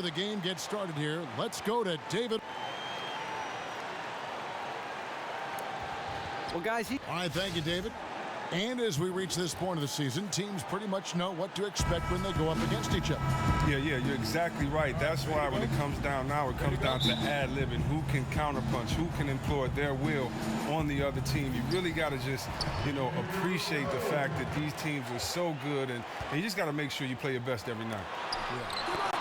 before the game gets started here, let's go to David. Well, guys, All right, thank you, David. And as we reach this point of the season, teams pretty much know what to expect when they go up against each other. Yeah, you're exactly right. That's why when it comes down now, it comes down to ad-libbing. Who can counterpunch? Who can employ their will on the other team? You really got to just, appreciate the fact that these teams are so good, and you just got to make sure you play your best every night. Yeah.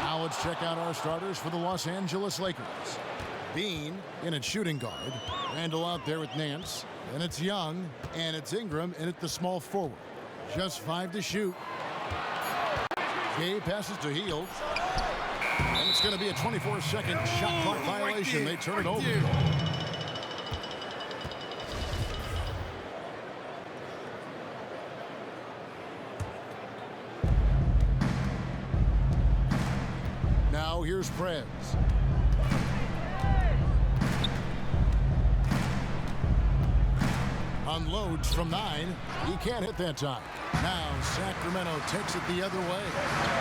Now let's check out our starters for the Los Angeles Lakers. Bean in at shooting guard. Randall out there with Nance. And it's Young, and it's Ingram in at the small forward. Just 5 to shoot. Gay passes to Hield. And it's going to be a 24-second shot clock violation. They turn it over. Now here's Prez. Unloads from 9. He can't hit that time. Now Sacramento takes it the other way.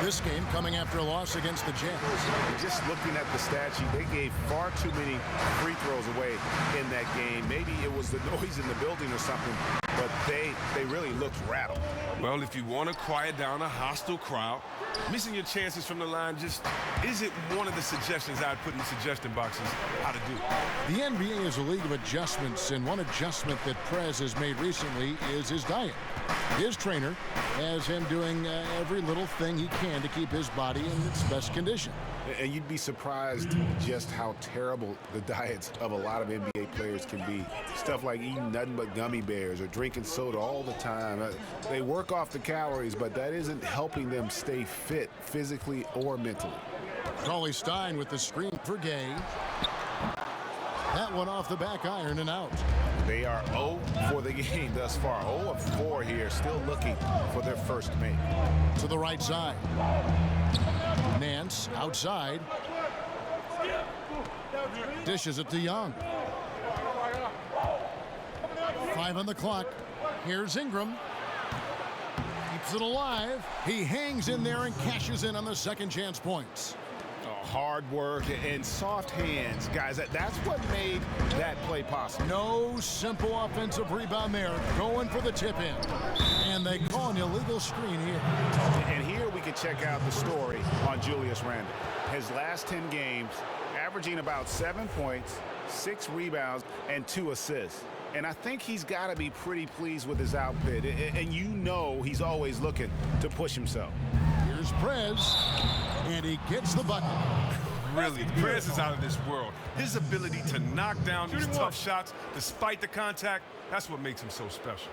This game coming after a loss against the Jazz. Just looking at the stat sheet, they gave far too many free throws away in that game. Maybe it was the noise in the building or something, but they really looked rattled. Well, if you want to quiet down a hostile crowd, missing your chances from the line just isn't one of the suggestions I'd put in the suggestion boxes how to do. The NBA is a league of adjustments, and one adjustment that Prez has made recently is his diet. His trainer has him doing every little thing he can to keep his body in its best condition. And you'd be surprised just how terrible the diets of a lot of NBA players can be. Stuff like eating nothing but gummy bears or drinking soda all the time. They work off the calories, but that isn't helping them stay fit physically or mentally. Cauley Stein with the screen for Gay. That one off the back iron and out. They are 0 for the game thus far. 0 of 4 here, still looking for their first make. To the right side. Nance outside. Dishes it to Young. 5 on the clock. Here's Ingram. Keeps it alive. He hangs in there and cashes in on the second chance points. Hard work and soft hands, guys. That's what made that play possible. No simple offensive rebound there. Going for the tip-in. And they call an illegal screen here. And here we can check out the story on Julius Randle. His last 10 games, averaging about 7 points, 6 rebounds, and 2 assists. And I think he's got to be pretty pleased with his output. And he's always looking to push himself. Here's Prez. And he gets the bucket. Really, Prez is out of this world. His ability to knock down these tough shots despite the contact, that's what makes him so special.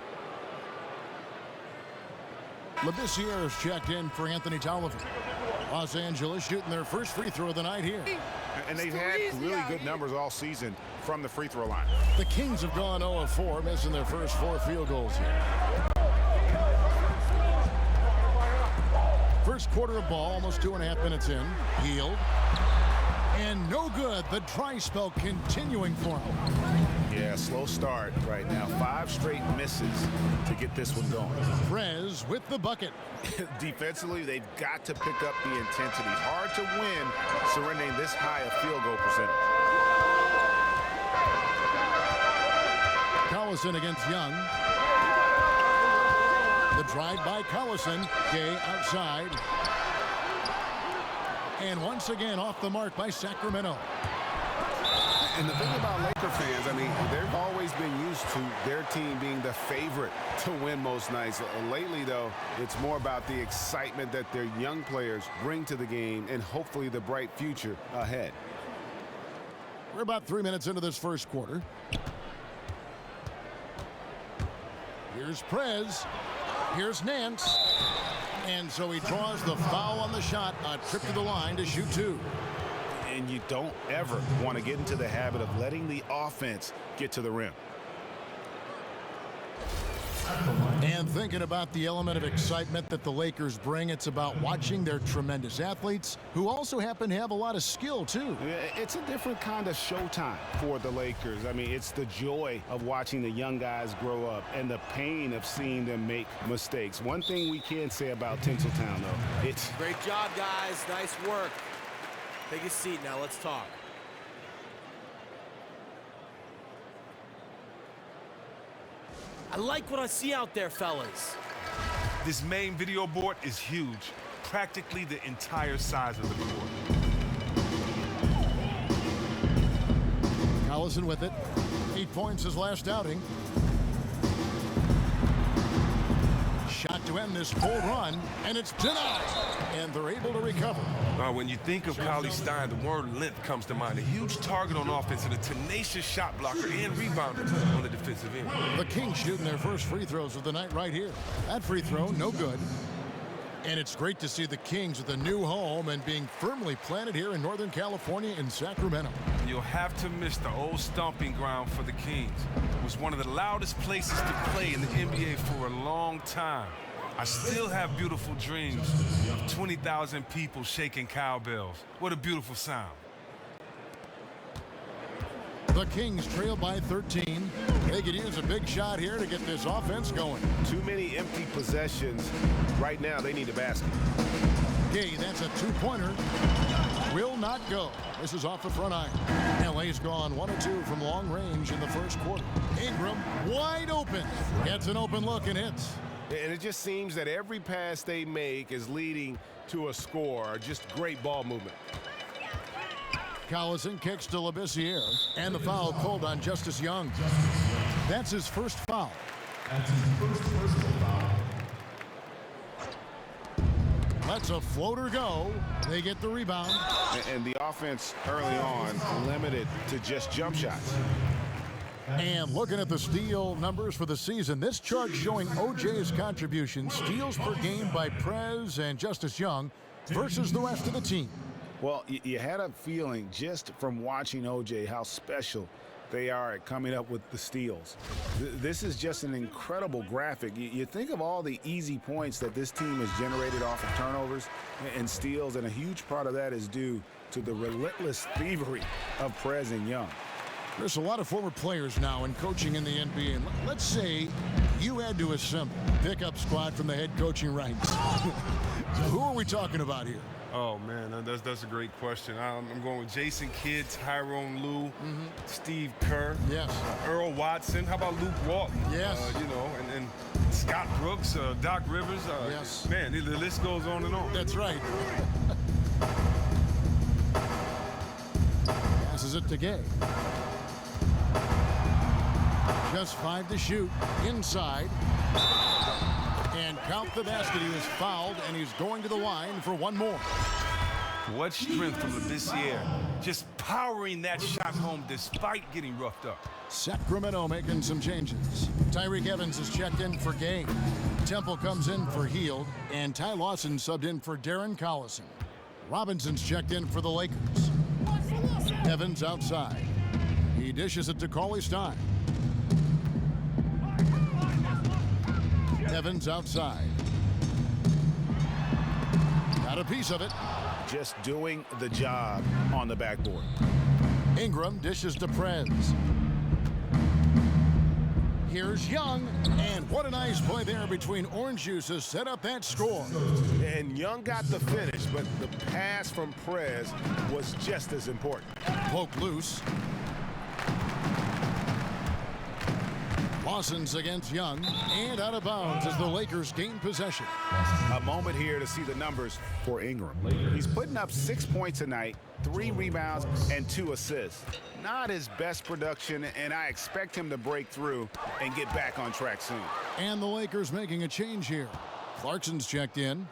Labissiere is checked in for Anthony Tolliver. Los Angeles shooting their first free throw of the night here. And they've had really good numbers all season from the free throw line. The Kings have gone 0 of 4, missing their first 4 field goals here. First quarter of ball, almost 2.5 minutes in. Hield. And no good. The dry spell continuing for him. Yeah, slow start right now. 5 straight misses to get this one going. Prez with the bucket. Defensively, they've got to pick up the intensity. Hard to win surrendering this high a field goal percentage. Collison against Young. The drive by Collison. Gay outside. And once again off the mark by Sacramento. And the thing about Laker fans, they've always been used to their team being the favorite to win most nights. Lately, though, it's more about the excitement that their young players bring to the game and hopefully the bright future ahead. We're about 3 minutes into this first quarter. Here's Prez. Here's Nance. And so he draws the foul on the shot. A trip to the line to shoot 2. And you don't ever want to get into the habit of letting the offense get to the rim. And thinking about the element of excitement that the Lakers bring, it's about watching their tremendous athletes who also happen to have a lot of skill, too. It's a different kind of showtime for the Lakers. I mean, it's the joy of watching the young guys grow up and the pain of seeing them make mistakes. One thing we can say about Tinseltown, though, it's... Great job, guys. Nice work. Take a seat now. Let's talk. I like what I see out there, fellas. This main video board is huge, practically the entire size of the court. Collison with it. 8 points his last outing. Shot to end this full run, and it's denied. And they're able to recover. When you think of Cauley Stein, the word length comes to mind. A huge target on offense and a tenacious shot blocker and rebounder on the defensive end. The Kings shooting their first free throws of the night right here. That free throw, no good. And it's great to see the Kings with a new home and being firmly planted here in Northern California in Sacramento. You'll have to miss the old stomping ground for the Kings. It was one of the loudest places to play in the NBA for a long time. I still have beautiful dreams of 20,000 people shaking cowbells. What a beautiful sound. The Kings trail by 13. They could use a big shot here to get this offense going. Too many empty possessions. Right now, they need a basket. Okay, that's a two-pointer. Will not go. This is off the front iron. LA's gone 1 of 2 from long range in the first quarter. Ingram wide open. Gets an open look and hits. And it just seems that every pass they make is leading to a score. Just great ball movement. Collison kicks to Labissiere, and the foul called on Justice Young. That's his first foul. That's his first personal foul. Lets a floater go. They get the rebound. And the offense early on limited to just jump shots. And looking at the steal numbers for the season, this chart showing OJ's contribution, steals per game by Prez and Justice Young versus the rest of the team. Well, you had a feeling just from watching OJ how special they are at coming up with the steals. This is just an incredible graphic. You think of all the easy points that this team has generated off of turnovers and steals, and a huge part of that is due to the relentless thievery of Prez and Young. There's a lot of former players now in coaching in the NBA. And let's say you had to assemble a pickup squad from the head coaching ranks. Who are we talking about here? Oh, man, that's a great question. I'm going with Jason Kidd, Tyrone Lue, Steve Kerr, Yes. Earl Watson. How about Luke Walton? Yes. And Scott Brooks, Doc Rivers. Yes. Man, the list goes on and on. That's right. Passes it to Gay. Just 5 to shoot. Inside. And count the basket. He was fouled, and he's going to the line for one more. What strength from Labissiere. Just powering that shot home despite getting roughed up. Sacramento making some changes. Tyreke Evans is checked in for Gay. Temple comes in for Hield, and Ty Lawson subbed in for Darren Collison. Robinson's checked in for the Lakers. Evans outside. He dishes it to Cauley Stein. Evans outside. Got a piece of it. Just doing the job on the backboard. Ingram dishes to Prez. Here's Young, and what a nice play there between Orange Juice to set up that score. And Young got the finish, but the pass from Prez was just as important. Poke loose. Lawson's against Young, and out of bounds as the Lakers gain possession. A moment here to see the numbers for Ingram. He's putting up 6 points a night, 3 rebounds, and 2 assists. Not his best production, and I expect him to break through and get back on track soon. And the Lakers making a change here. Clarkson's checked in.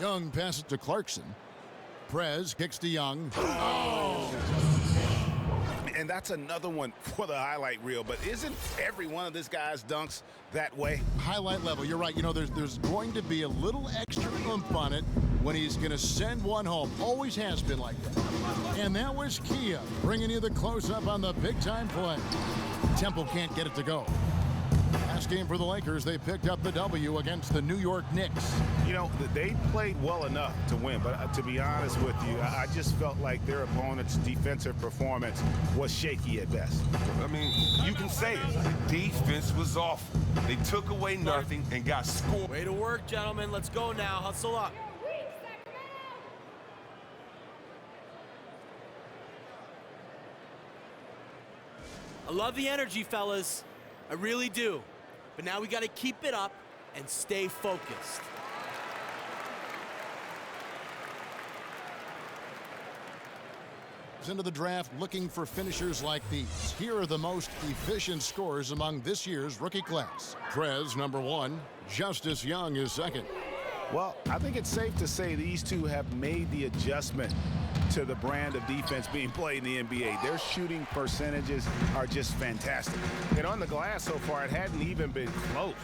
Young passes to Clarkson. Prez kicks to Young. Oh! And that's another one for the highlight reel. But isn't every one of this guy's dunks that way? Highlight level, you're right. You know, there's going to be a little extra oomph on it when he's going to send one home. Always has been like that. And that was Kia bringing you the close-up on the big-time play. Temple can't get it to go. Pass last game for the Lakers, they picked up the W against the New York Knicks. You know, they played well enough to win, but to be honest with you, I just felt like their opponent's defensive performance was shaky at best. I mean, you can say it. Defense was awful. They took away nothing and got scored. Way to work, gentlemen. Let's go now. Hustle up. I love the energy, fellas. I really do. But now we got to keep it up and stay focused. Into the draft looking for finishers like these. Here are the most efficient scorers among this year's rookie class. Prez, number 1. Justice Young is second. Well, I think it's safe to say these two have made the adjustment to the brand of defense being played in the NBA. Their shooting percentages are just fantastic. And on the glass so far, it hadn't even been close.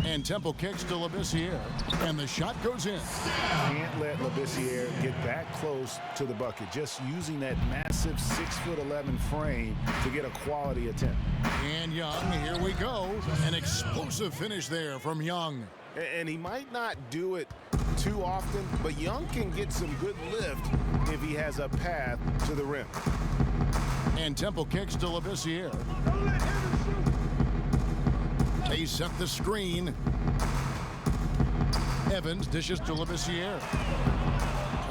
And Temple kicks to Labissiere, and the shot goes in. Can't let Labissiere get that close to the bucket, just using that massive 6'11" frame to get a quality attempt. And Young, here we go. An explosive finish there from Young. And he might not do it too often, but Young can get some good lift if he has a path to the rim. And Temple kicks to Labissiere. They set the screen. Evans dishes to Labissiere.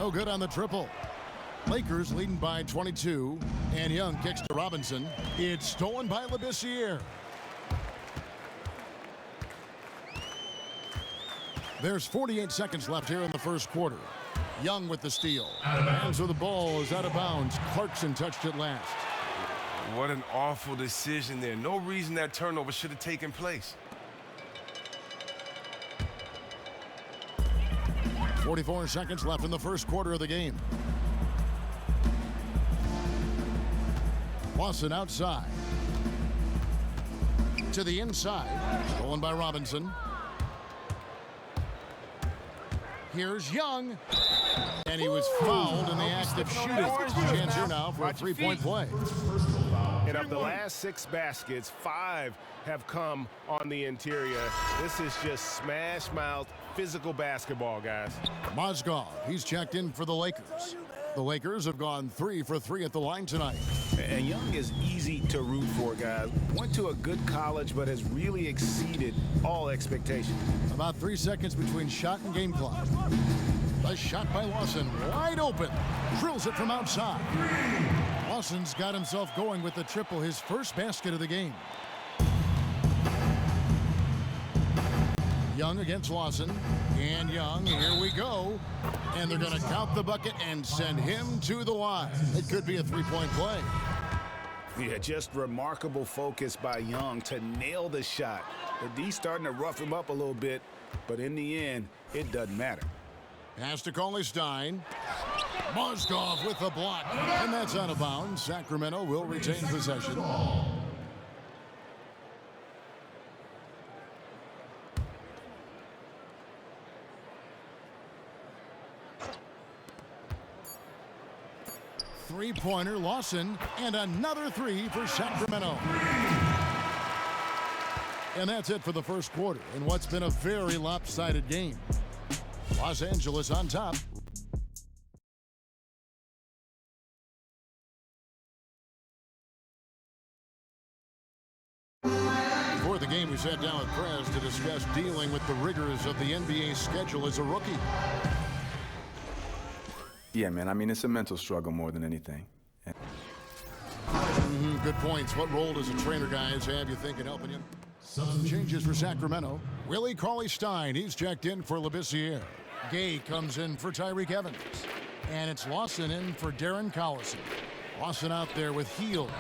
Oh, good on the triple. Lakers leading by 22. And Young kicks to Robinson. It's stolen by Labissiere. There's 48 seconds left here in the first quarter. Young with the steal. And so the ball is out of bounds. Clarkson touched it last. What an awful decision there. No reason that turnover should have taken place. 44 seconds left in the first quarter of the game. Lawson outside. To the inside. Stolen by Robinson. Here's Young. And he was fouled in the act of shooting. Chance here now for a three-point play. And of the last 6 baskets, 5 have come on the interior. This is just smash-mouth, physical basketball, guys. Mozgov, he's checked in for the Lakers. The Lakers have gone 3 for 3 at the line tonight. And Young is easy to root for, guys. Went to a good college, but has really exceeded all expectations. About 3 seconds between shot and game clock. The shot by Lawson, wide open. Drills it from outside. Lawson's got himself going with the triple, his first basket of the game. Young against Lawson. And Young, here we go. And they're going to count the bucket and send him to the line. It could be a three-point play. Yeah, just remarkable focus by Young to nail the shot. The D's starting to rough him up a little bit, but in the end, it doesn't matter. Pass to Cauley-Stein. Mozgov with the block. And that's out of bounds. Sacramento will retain possession. Three-pointer, Lawson, and another 3 for Sacramento. And that's it for the first quarter in what's been a very lopsided game. Los Angeles on top. Before the game, we sat down with Prez to discuss dealing with the rigors of the NBA schedule as a rookie. Yeah, man, I mean, it's a mental struggle more than anything. Good points. What role does a trainer, guys, have, you think, in helping you? Some changes for Sacramento. Willie Cauley-Stein, he's checked in for Labissiere. Gay comes in for Tyreke Evans. And it's Lawson in for Darren Collison. Lawson out there with Hield.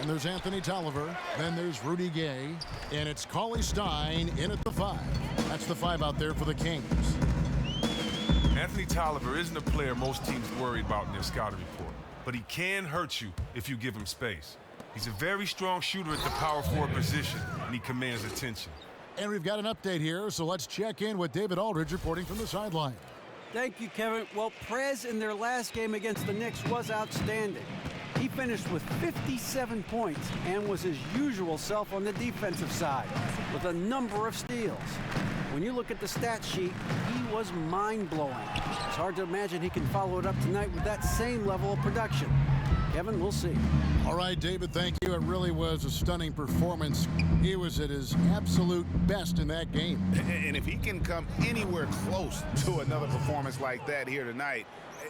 And there's Anthony Tolliver. Then there's Rudy Gay. And it's Cauley-Stein in at the 5. That's the 5 out there for the Kings. Anthony Tolliver isn't a player most teams worried about in their scouting report, but he can hurt you if you give him space. He's a very strong shooter at the power forward position, and he commands attention. And we've got an update here, so let's check in with David Aldridge reporting from the sideline. Thank you, Kevin. Well, Prez in their last game against the Knicks was outstanding. He finished with 57 points and was his usual self on the defensive side with a number of steals. When you look at the stat sheet, he was mind-blowing. It's hard to imagine he can follow it up tonight with that same level of production. Kevin, we'll see. All right, David, thank you. It really was a stunning performance. He was at his absolute best in that game. And if he can come anywhere close to another performance like that here tonight,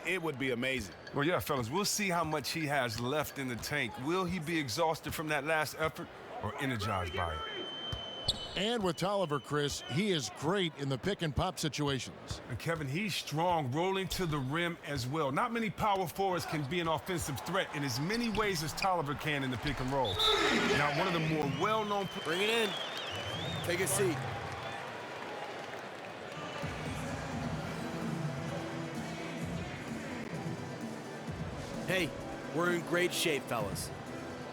it would be amazing. Well, yeah, fellas, we'll see how much he has left in the tank. Will he be exhausted from that last effort or energized by it? And with Tolliver, Chris, he is great in the pick and pop situations. And Kevin, he's strong rolling to the rim as well. Not many power forwards can be an offensive threat in as many ways as Tolliver can in the pick and roll. Now, one of the more well-known... Bring it in. Take a seat. Hey, we're in great shape, fellas.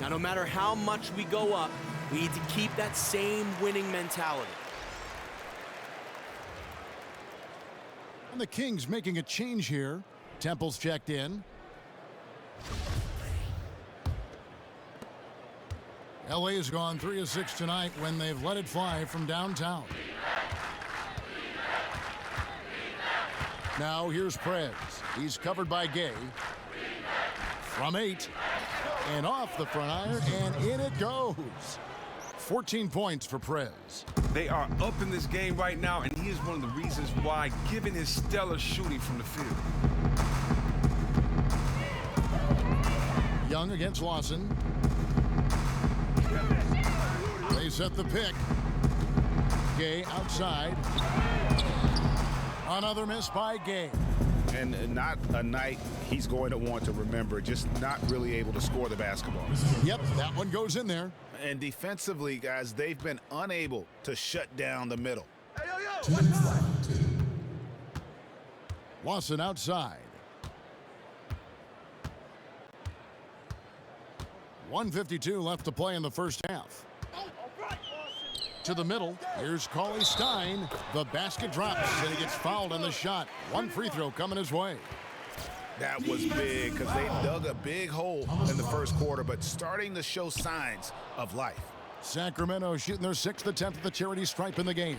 Now, no matter how much we go up, we need to keep that same winning mentality. And the Kings making a change here. Temple's checked in. LA has gone 3 of 6 tonight when they've let it fly from downtown. Now here's Prez. He's covered by Gay. From 8. And off the front iron, and in it goes. 14 points for Prez. They are up in this game right now, and he is one of the reasons why, given his stellar shooting from the field. Young against Lawson. They set the pick. Gay outside. Another miss by Gay. And not a night he's going to want to remember, just not really able to score the basketball. Yep, that one goes in there. And defensively, guys, they've been unable to shut down the middle. 2 minutes left. Lawson outside. 1:52 left to play in the first half. To the middle, here's Cauley Stein. The basket drops, and he gets fouled on the shot. One free throw coming his way. That was big because they dug a big hole in the first quarter, but starting to show signs of life. Sacramento shooting their 6th attempt at the charity stripe in the game.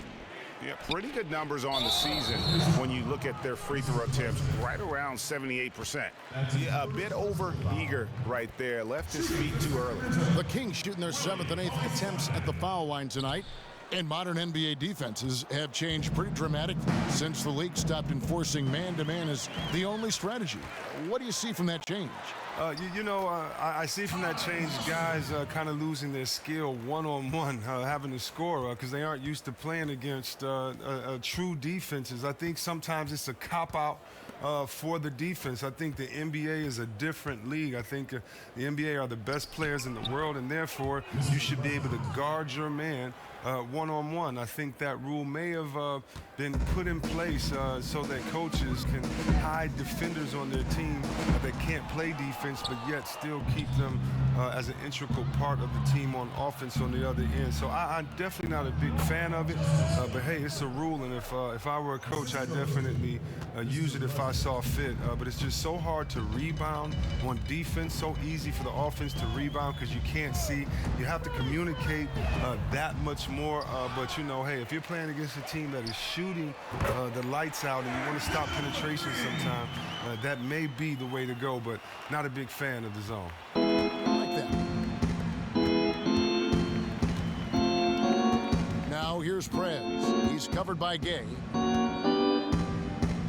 Yeah, pretty good numbers on the season when you look at their free throw attempts, right around 78%. Yeah, a bit over eager right there, left his feet too early. The Kings shooting their 7th and 8th attempts at the foul line tonight. And modern NBA defenses have changed pretty dramatically since the league stopped enforcing man-to-man as the only strategy. What do you see from that change? I see from that change guys kind of losing their skill one-on-one, having to score because they aren't used to playing against true defenses. I think sometimes it's a cop-out for the defense. I think the NBA is a different league. I think the NBA are the best players in the world, and therefore you should be able to guard your man one-on-one. I think that rule may have been put in place so that coaches can hide defenders on their team that can't play defense but yet still keep them as an integral part of the team on offense on the other end. So I'm definitely not a big fan of it, but hey, it's a rule, and if I were a coach, I'd definitely use it if I saw fit. But it's just so hard to rebound on defense, so easy for the offense to rebound because you can't see. You have to communicate that much more, but hey, if you're playing against a team that is shooting the lights out and you want to stop penetration sometime, that may be the way to go, but not a big fan of the zone. Like that. Now here's Prez. He's covered by Gay.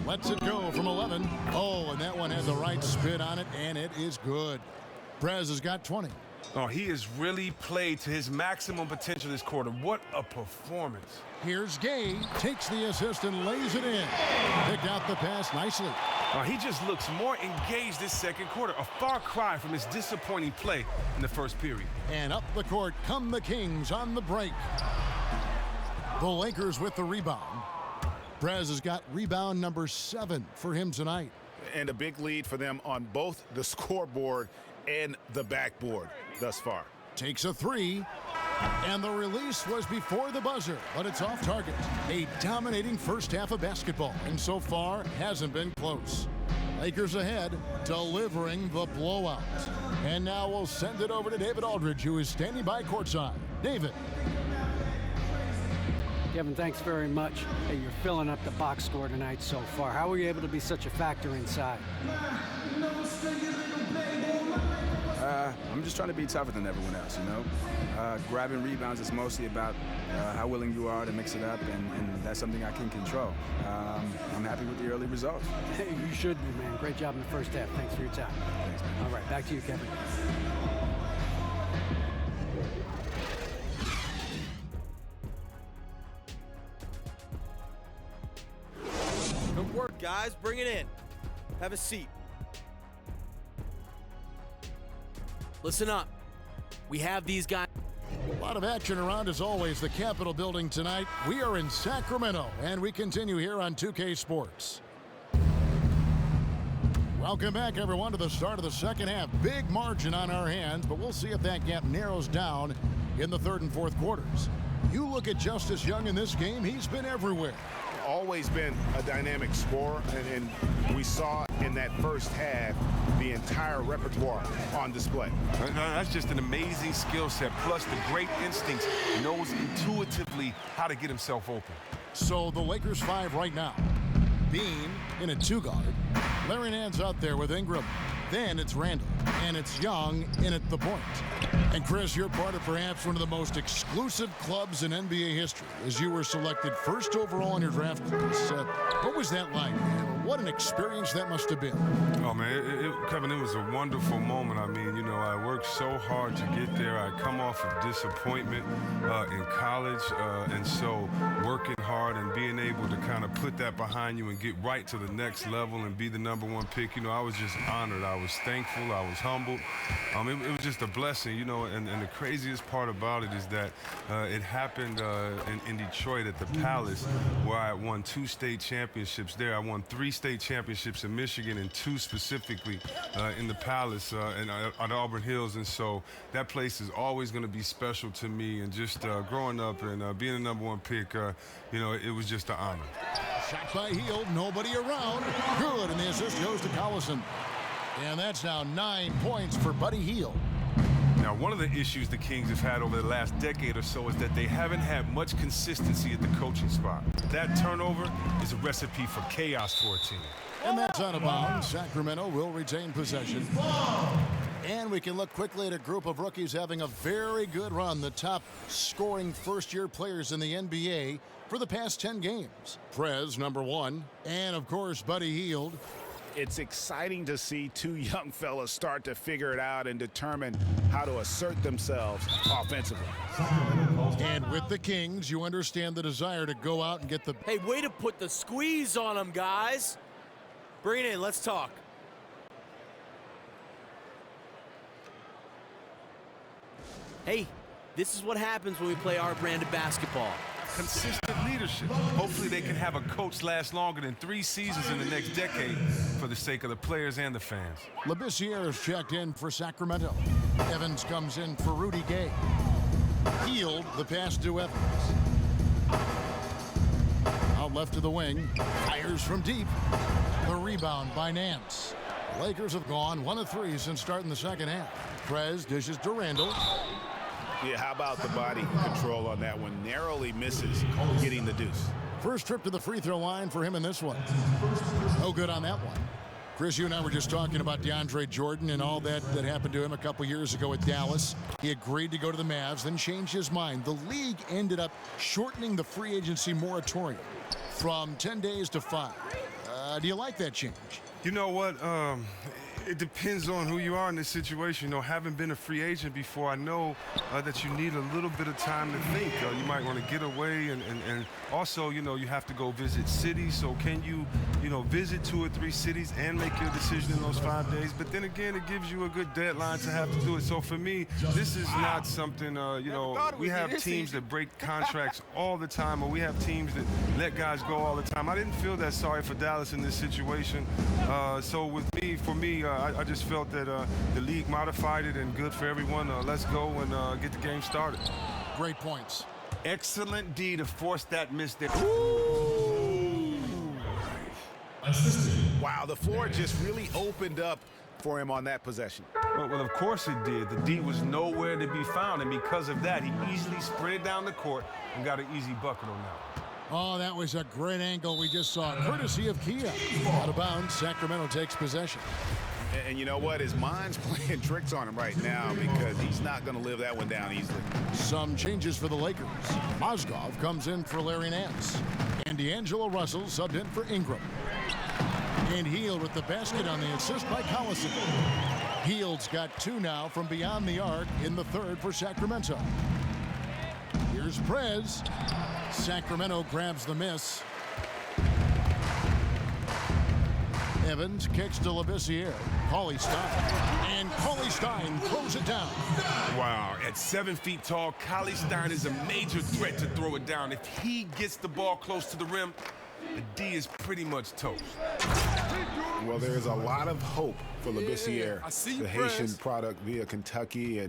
Lets it go from 11. Oh, and that one has the right spin on it, and it is good. Prez has got 20. Oh, he has really played to his maximum potential this quarter. What a performance. Here's Gay, takes the assist and lays it in. Picked out the pass nicely. He just looks more engaged this second quarter. A far cry from his disappointing play in the first period. And up the court come the Kings on the break. The Lakers with the rebound. Prez has got rebound number 7 for him tonight. And a big lead for them on both the scoreboard and the backboard thus far. Takes a 3, and the release was before the buzzer, but it's off target. A dominating first half of basketball, and so far hasn't been close. Lakers ahead, delivering the blowout. And now we'll send it over to David Aldridge, who is standing by courtside. David. Kevin, thanks very much. Hey, you're filling up the box score tonight so far. How were you able to be such a factor inside? I'm just trying to be tougher than everyone else, you know? Grabbing rebounds is mostly about how willing you are to mix it up, and that's something I can control. I'm happy with the early results. Hey, you should be, man. Great job in the first half. Thanks for your time. Thanks, man. All right, back to you, Kevin. Good work, guys. Bring it in. Have a seat. Listen up. We have these guys. A lot of action around, as always, the Capitol building tonight. We are in Sacramento, and we continue here on 2K Sports. Welcome back, everyone, to the start of the second half. Big margin on our hands, but we'll see if that gap narrows down in the third and fourth quarters. You look at Justice Young in this game, he's been everywhere. Always been a dynamic scorer, and we saw in that first half the entire repertoire on display. That's just an amazing skill set, plus the great instincts. He knows intuitively how to get himself open. So the Lakers 5 right now. Bean in a 2-guard. Larry Nance out there with Ingram. Then it's Randall, and it's Young in at the point. And Chris, you're part of perhaps one of the most exclusive clubs in NBA history, as you were selected first overall in your draft class. What was that like, man? What an experience that must have been. Oh, man, Kevin, it was a wonderful moment. I mean, you know, I worked so hard to get there. I come off of disappointment in college, and so working hard and being able to kind of put that behind you and get right to the next level and be the #1 pick, you know, I was just honored. I was thankful. I was humbled. It was just a blessing, you know, and the craziest part about it is that it happened in Detroit at the Palace, where I won 2 state championships there. I won 3 state championships in Michigan and 2 specifically in the Palace and at Auburn Hills. And so that place is always going to be special to me. And just growing up and being the #1 pick, you know, it was just an honor. Shot by Hield, nobody around. Good, and the assist goes to Collison. And that's now 9 points for Buddy Hield. Now, one of the issues the Kings have had over the last decade or so is that they haven't had much consistency at the coaching spot. That turnover is a recipe for chaos for a team. And that's out of bounds. Sacramento will retain possession. And we can look quickly at a group of rookies having a very good run, the top scoring first-year players in the NBA for the past 10 games. Prez, #1, and, of course, Buddy Hield. It's exciting to see 2 young fellas start to figure it out and determine how to assert themselves offensively. And with the Kings, you understand the desire to go out and get the... Hey, way to put the squeeze on them, guys. Bring it in. Let's talk. Hey, this is what happens when we play our brand of basketball. Consistent leadership. Hopefully they can have a coach last longer than 3 seasons in the next decade for the sake of the players and the fans. Labissiere is checked in for Sacramento. Evans comes in for Rudy Gay. Hield, the pass to Evans. Out left to the wing. Fires from deep. The rebound by Nance. The Lakers have gone 1 of 3 since starting the second half. Prez dishes to Randall. Yeah, how about the body control on that one? Narrowly misses getting the deuce. First trip to the free throw line for him in this one. No good on that one. Chris, you and I were just talking about DeAndre Jordan and all that happened to him a couple years ago at Dallas. He agreed to go to the Mavs, then changed his mind. The league ended up shortening the free agency moratorium from 10 days to 5. Do you like that change? You know what? It depends on who you are in this situation. You know, having been a free agent before, I know that you need a little bit of time to think. You might want to get away, and also, you know, you have to go visit cities. So can you, you know, visit 2 or 3 cities and make your decision in those 5 days? But then again, it gives you a good deadline to have to do it. So for me, this is not something, you know, we have teams that break contracts all the time, or we have teams that let guys go all the time. I didn't feel that sorry for Dallas in this situation. So for me, I just felt that the league modified it, and good for everyone. Let's go and get the game started. Great points. Excellent D to force that miss there. Wow, the floor just really opened up for him on that possession. Well, of course it did. The D was nowhere to be found, and because of that, he easily sprinted down the court and got an easy bucket on that. Oh, that was a great angle we just saw, courtesy of Kia. Out of bounds, Sacramento takes possession. And you know what? His mind's playing tricks on him right now because he's not going to live that one down easily. Some changes for the Lakers. Mozgov comes in for Larry Nance. And D'Angelo Russell subbed in for Ingram. And Hield with the basket on the assist by Collison. Hield's got 2 now from beyond the arc in the third for Sacramento. Here's Prez. Sacramento grabs the miss. Evans kicks to Labissiere. Cauley Stein. And Cauley Stein throws it down. Wow, at 7 feet tall, Cauley Stein is a major threat to throw it down. If he gets the ball close to the rim, the D is pretty much toast. Well, there is a lot of hope for Labissiere, the Haitian product via Kentucky,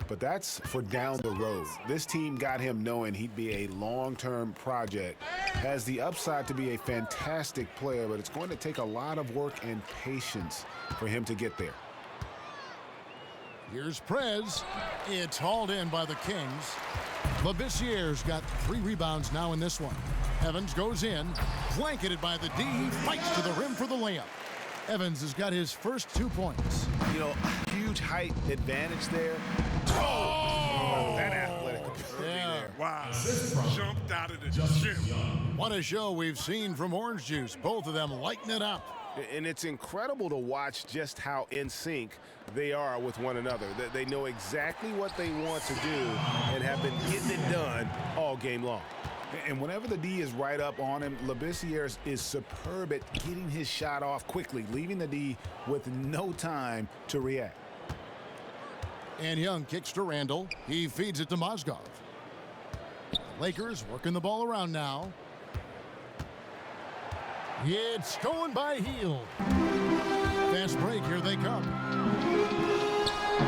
but that's for down the road. This team got him knowing he'd be a long-term project. Has the upside to be a fantastic player, but it's going to take a lot of work and patience for him to get there. Here's Prez. It's hauled in by the Kings. Labissiere's got 3 rebounds now in this one. Evans goes in, blanketed by the D, fights to the rim for the layup. Evans has got his first 2 points. You know, huge height advantage there. Oh, that athletic ability there. Wow, jumped out of the gym. What a show we've seen from Orange Juice. Both of them lighting it up. And it's incredible to watch just how in sync they are with one another. They know exactly what they want to do and have been getting it done all game long. And whenever the D is right up on him, Labissiere is superb at getting his shot off quickly, leaving the D with no time to react. And Young kicks to Randall. He feeds it to Mozgov. Lakers working the ball around now. It's stolen by Hield. Fast break, here they come.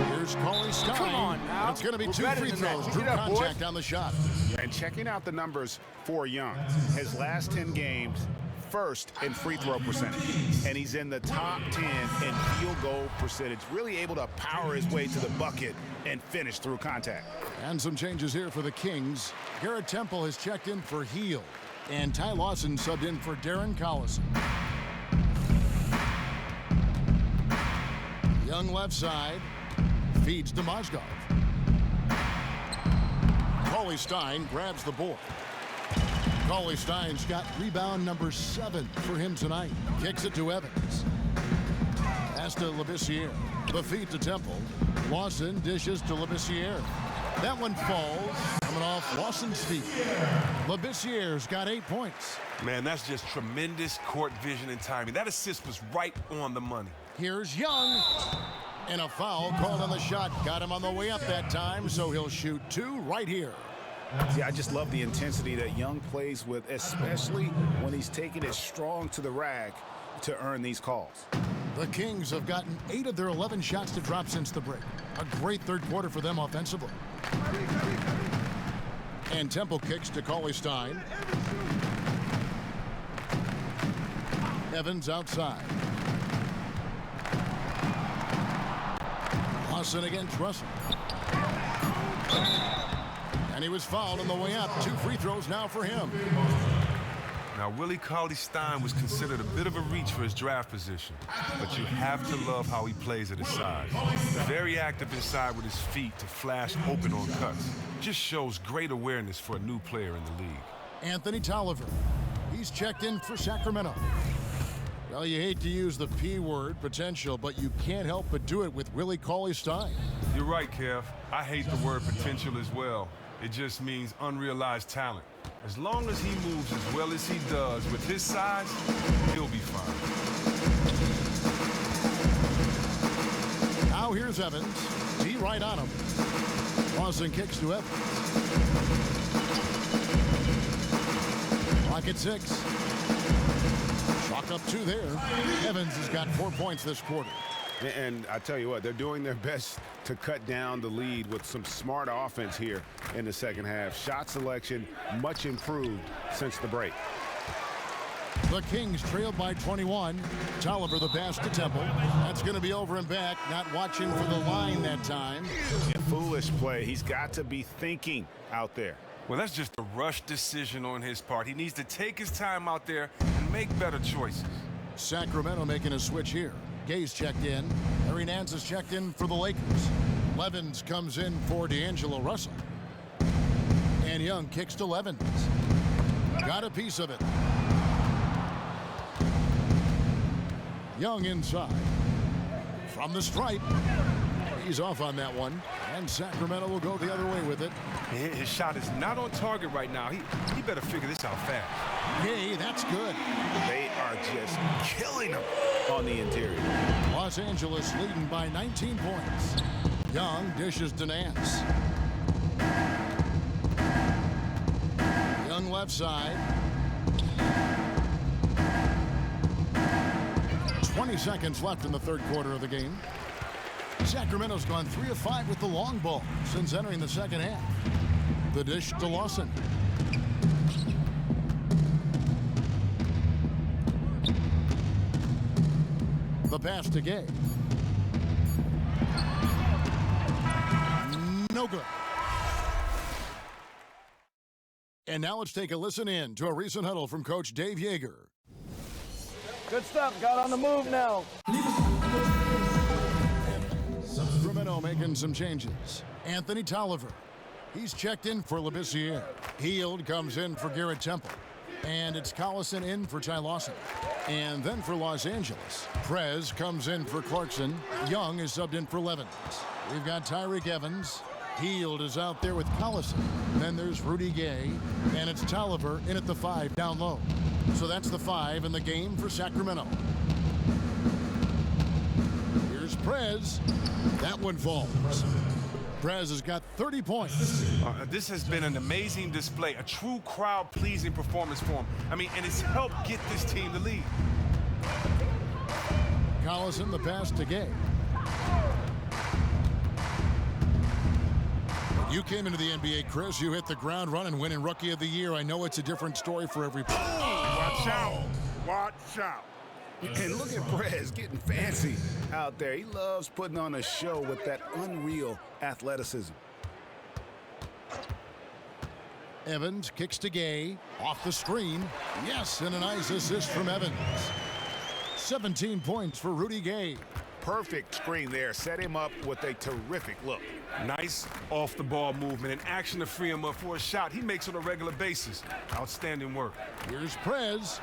Here's Cauley Stein. Come on now. It's going to be 2 free throws. Drew contact on the shot. And checking out the numbers for Young, his last 10 games, first in free throw percentage. And he's in the top 10 in field goal percentage, really able to power his way to the bucket and finish through contact. And some changes here for the Kings. Garrett Temple has checked in for Hield. And Ty Lawson subbed in for Darren Collison. Young left side. Feeds to Mozgov. Cauley Stein grabs the board. Cauley Stein's got rebound number 7 for him tonight. Kicks it to Evans. Pass to Labissiere. The feed to Temple. Lawson dishes to Labissiere. That one falls, coming off Lawson's feet. Labissiere's got 8 points. Man, that's just tremendous court vision and timing. That assist was right on the money. Here's Young. And a foul called on the shot. Got him on the way up that time, so he'll shoot 2 right here. Yeah, I just love the intensity that Young plays with, especially when he's taking it strong to the rack to earn these calls. The Kings have gotten 8 of their 11 shots to drop since the break. A great third quarter for them offensively. And Temple kicks to Cauley Stein. Evans outside. Lawson against Russell. And he was fouled on the way up. 2 free throws now for him. Now, Willie Cauley-Stein was considered a bit of a reach for his draft position, but you have to love how he plays at his size. Very active inside with his feet to flash open on cuts. Just shows great awareness for a new player in the league. Anthony Tolliver. He's checked in for Sacramento. Well, you hate to use the P word, potential, but you can't help but do it with Willie Cauley-Stein. You're right, Kev. I hate the word potential as well. It just means unrealized talent. As long as he moves as well as he does with his size, he'll be fine. Now here's Evans. D right on him. Lawson kicks to Evans. Clock at 6. Chalk up 2 there. Evans has got 4 points this quarter. And I tell you what, they're doing their best to cut down the lead with some smart offense here in the second half. Shot selection much improved since the break. The Kings trail by 21. Tolliver the pass to Temple. That's going to be over and back. Not watching for the line that time. A foolish play. He's got to be thinking out there. Well, that's just a rush decision on his part. He needs to take his time out there and make better choices. Sacramento making a switch here. Gay's checked in. Larry Nance is checked in for the Lakers. Levens comes in for D'Angelo Russell. And Young kicks to Levens. Got a piece of it. Young inside. From the stripe. He's off on that one. And Sacramento will go the other way with it. His shot is not on target right now. He better figure this out fast. Gay, that's good. They are just killing him on the interior. Los Angeles leading by 19 points. Young dishes to Nance. Young left side. 20 seconds left in the third quarter of the game. Sacramento's gone 3 of 5 with the long ball since entering the second half. The dish to Lawson. The pass to Gay. No good. And now let's take a listen in to a recent huddle from Coach Dave Yeager. Good stuff. Got on the move now. Sacramento making some changes. Anthony Tolliver. He's checked in for Labissiere. Heald comes in for Garrett Temple. And it's Collison in for Ty Lawson. And then for Los Angeles, Prez comes in for Clarkson. Young is subbed in for Levens. We've got Tyreek Evans. Heald is out there with Collison. Then there's Rudy Gay. And it's Tolliver in at the 5 down low. So that's the 5 in the game for Sacramento. Here's Prez. That one falls. Prez has got 30 points. This has been an amazing display, a true crowd-pleasing performance for him. And it's helped get this team the lead. Collison, the pass to Gay. When you came into the NBA, Chris, you hit the ground running, winning Rookie of the Year. I know it's a different story for every player. Watch out. Watch out. And look at Prez getting fancy out there. He loves putting on a show with that unreal athleticism. Evans kicks to Gay. Off the screen. Yes, and a nice assist from Evans. 17 points for Rudy Gay. Perfect screen there. Set him up with a terrific look. Nice off-the-ball movement and action to free him up for a shot he makes on a regular basis. Outstanding work. Here's Prez.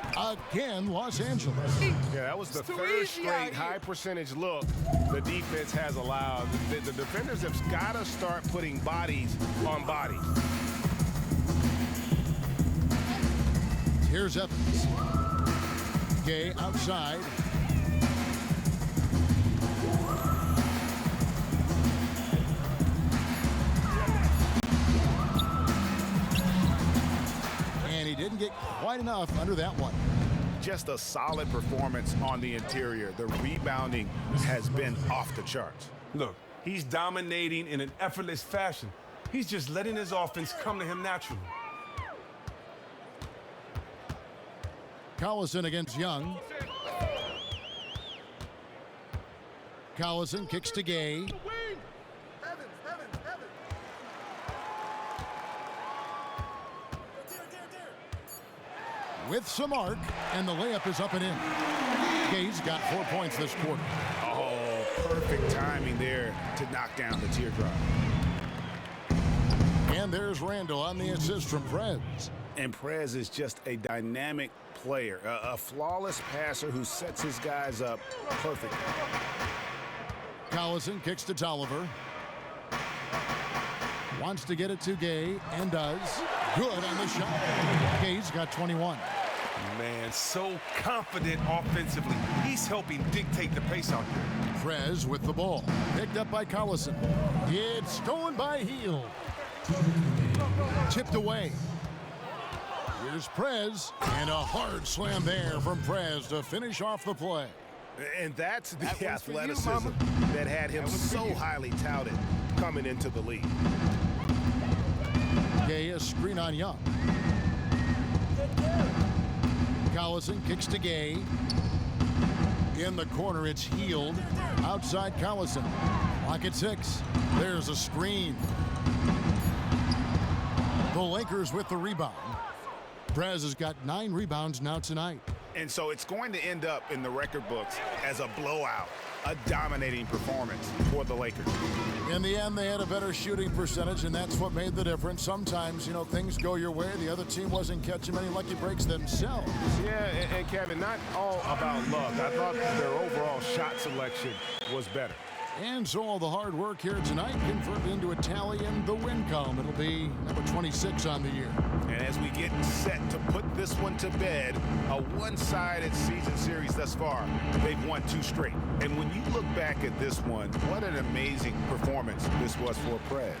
Again, Los Angeles. Yeah, that was the third straight high-percentage look the defense has allowed. The defenders have got to start putting bodies on bodies. Here's Evans. Gay outside. And he didn't get quite enough under that one. Just a solid performance on the interior. The rebounding has been off the charts. Look, he's dominating in an effortless fashion. He's just letting his offense come to him naturally. Collison against Young. Collison kicks to Gay. With some arc, and the layup is up and in. Gay's got 4 points this quarter. Oh, perfect timing there to knock down the teardrop. And there's Randall on the assist from Prez. And Prez is just a dynamic player, a flawless passer who sets his guys up perfectly. Collison kicks to Tolliver. Wants to get it to Gay, and does. Good on the shot. Gay's got 21. Man, so confident offensively. He's helping dictate the pace out there. Prez with the ball. Picked up by Collison. It's stolen by Heald. Tipped away. Here's Prez, and a hard slam there from Prez to finish off the play. And that's the athleticism that had him so highly touted coming into the league. Gay, a screen on Young. Collison kicks to Gay. In the corner, it's Healed. Outside Collison. Lock at 6. There's a screen. The Lakers with the rebound. Prez has got 9 rebounds now tonight. And so it's going to end up in the record books as a blowout, a dominating performance for the Lakers. In the end, they had a better shooting percentage, and that's what made the difference. Sometimes, things go your way. The other team wasn't catching many lucky breaks themselves. Yeah, and Kevin, not all about luck. I thought their overall shot selection was better. And so all the hard work here tonight converted into a tally in the win column. It'll be number 26 on the year. And as we get set to put this one to bed, a one-sided season series thus far, they've won 2 straight. And when you look back at this one, what an amazing performance this was for Prez.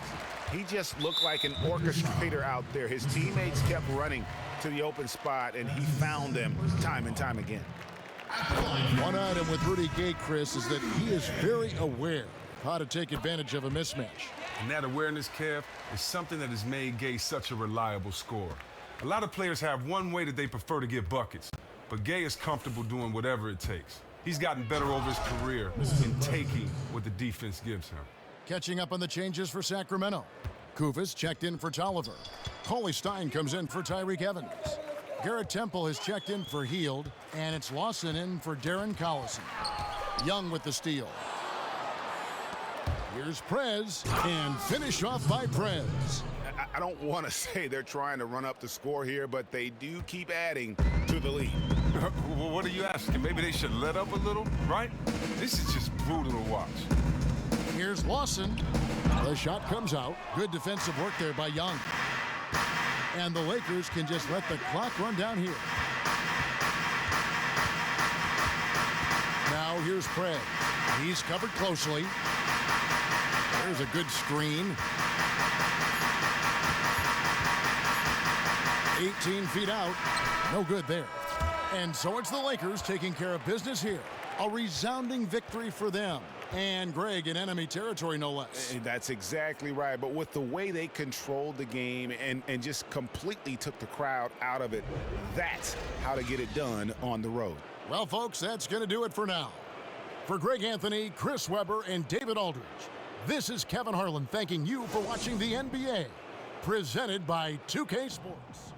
He just looked like an orchestrator out there. His teammates kept running to the open spot, and he found them time and time again. One item with Rudy Gay, Chris, is that he is very aware of how to take advantage of a mismatch. And that awareness, Kev, is something that has made Gay such a reliable scorer. A lot of players have one way that they prefer to get buckets, but Gay is comfortable doing whatever it takes. He's gotten better over his career in taking what the defense gives him. Catching up on the changes for Sacramento. Kufis checked in for Tolliver. Coley Stein comes in for Tyreek Evans. Garrett Temple has checked in for Healed, and it's Lawson in for Darren Collison. Young with the steal. Here's Prez, and finish off by Prez. I don't want to say they're trying to run up the score here, but they do keep adding to the lead. Well, what are you asking? Maybe they should let up a little, right? This is just brutal to watch. Here's Lawson. The shot comes out. Good defensive work there by Young. And the Lakers can just let the clock run down here. Now here's Prez. He's covered closely. There's a good screen. 18 feet out. No good there. And so it's the Lakers taking care of business here. A resounding victory for them. And Greg in enemy territory, no less. That's exactly right. But with the way they controlled the game and just completely took the crowd out of it, that's how to get it done on the road. Well, folks, that's going to do it for now. For Greg Anthony, Chris Webber, and David Aldridge, this is Kevin Harlan thanking you for watching the NBA, presented by 2K Sports.